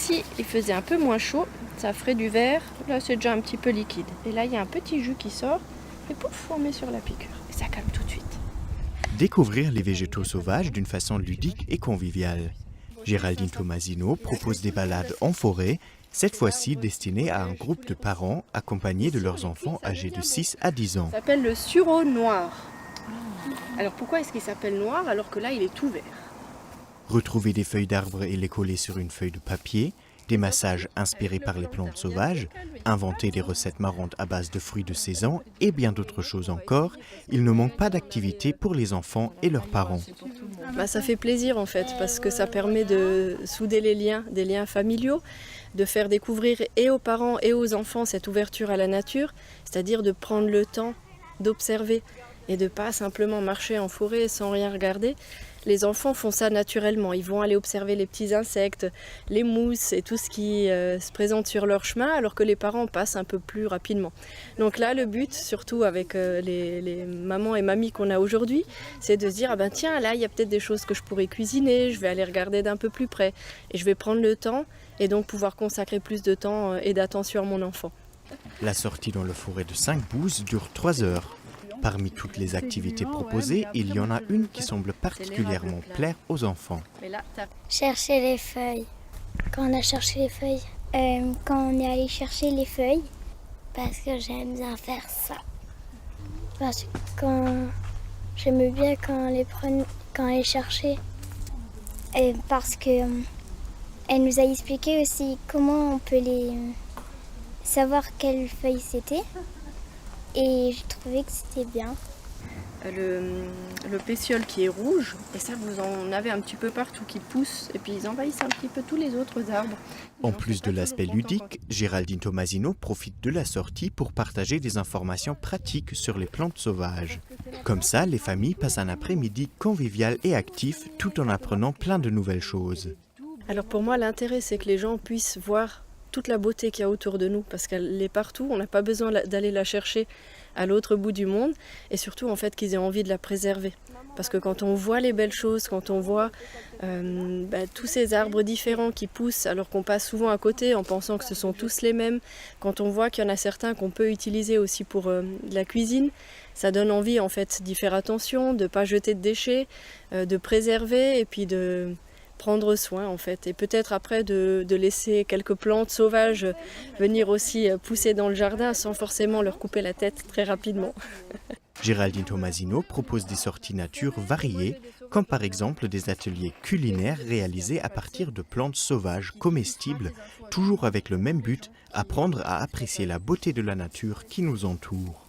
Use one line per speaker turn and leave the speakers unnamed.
Ici, il faisait un peu moins chaud, ça ferait du verre. Là, c'est déjà un petit peu liquide. Et là, il y a un petit jus qui sort. Et pouf, on met sur la piqûre. Et ça calme tout de suite.
Découvrir les végétaux sauvages d'une façon ludique et conviviale. Géraldine Tomasino propose des balades en forêt, cette fois-ci destinées à un groupe de parents accompagnés de leurs enfants âgés de 6 à 10 ans.
Ça s'appelle le sureau noir. Alors pourquoi est-ce qu'il s'appelle noir alors que là, il est tout vert?
Retrouver des feuilles d'arbres et les coller sur une feuille de papier, des massages inspirés par les plantes sauvages, inventer des recettes marrantes à base de fruits de saison et bien d'autres choses encore, il ne manque pas d'activités pour les enfants et leurs parents.
Ça fait plaisir en fait parce que ça permet de souder les liens, des liens familiaux, de faire découvrir et aux parents et aux enfants cette ouverture à la nature, c'est-à-dire de prendre le temps d'observer et de ne pas simplement marcher en forêt sans rien regarder. Les enfants font ça naturellement, ils vont aller observer les petits insectes, les mousses et tout ce qui se présente sur leur chemin, alors que les parents passent un peu plus rapidement. Donc là, le but, surtout avec les mamans et mamies qu'on a aujourd'hui, c'est de se dire, tiens, là, il y a peut-être des choses que je pourrais cuisiner, je vais aller regarder d'un peu plus près, et je vais prendre le temps, et donc pouvoir consacrer plus de temps et d'attention à mon enfant.
La sortie dans la forêt de 5 Bouses dure 3 heures. Parmi toutes les activités proposées, il y en a une qui semble particulièrement plaire aux enfants.
Chercher les feuilles. Quand on a cherché les feuilles. Quand on est allé chercher les feuilles, parce que j'aime bien faire ça. Parce que j'aimais bien quand on les cherchait. Et parce que elle nous a expliqué aussi comment on peut savoir quelles feuilles c'était. Et j'ai trouvé que c'était bien.
Le pétiole qui est rouge, et ça vous en avez un petit peu partout qui pousse, et puis ils envahissent un petit peu tous les autres arbres.
En plus de l'aspect ludique, Géraldine Tomasino profite de la sortie pour partager des informations pratiques sur les plantes sauvages. Comme ça, les familles passent un après-midi convivial et actif tout en apprenant plein de nouvelles choses.
Alors pour moi, l'intérêt, c'est que les gens puissent voir toute la beauté qu'il y a autour de nous, parce qu'elle est partout, on n'a pas besoin d'aller la chercher à l'autre bout du monde, et surtout en fait qu'ils aient envie de la préserver. Parce que quand on voit les belles choses, quand on voit tous ces arbres différents qui poussent alors qu'on passe souvent à côté en pensant que ce sont tous les mêmes, quand on voit qu'il y en a certains qu'on peut utiliser aussi pour la cuisine, ça donne envie en fait d'y faire attention, de ne pas jeter de déchets, de préserver et puis de prendre soin en fait, et peut-être après de laisser quelques plantes sauvages venir aussi pousser dans le jardin sans forcément leur couper la tête très rapidement.
Géraldine Tomasino propose des sorties nature variées, comme par exemple des ateliers culinaires réalisés à partir de plantes sauvages comestibles, toujours avec le même but, apprendre à apprécier la beauté de la nature qui nous entoure.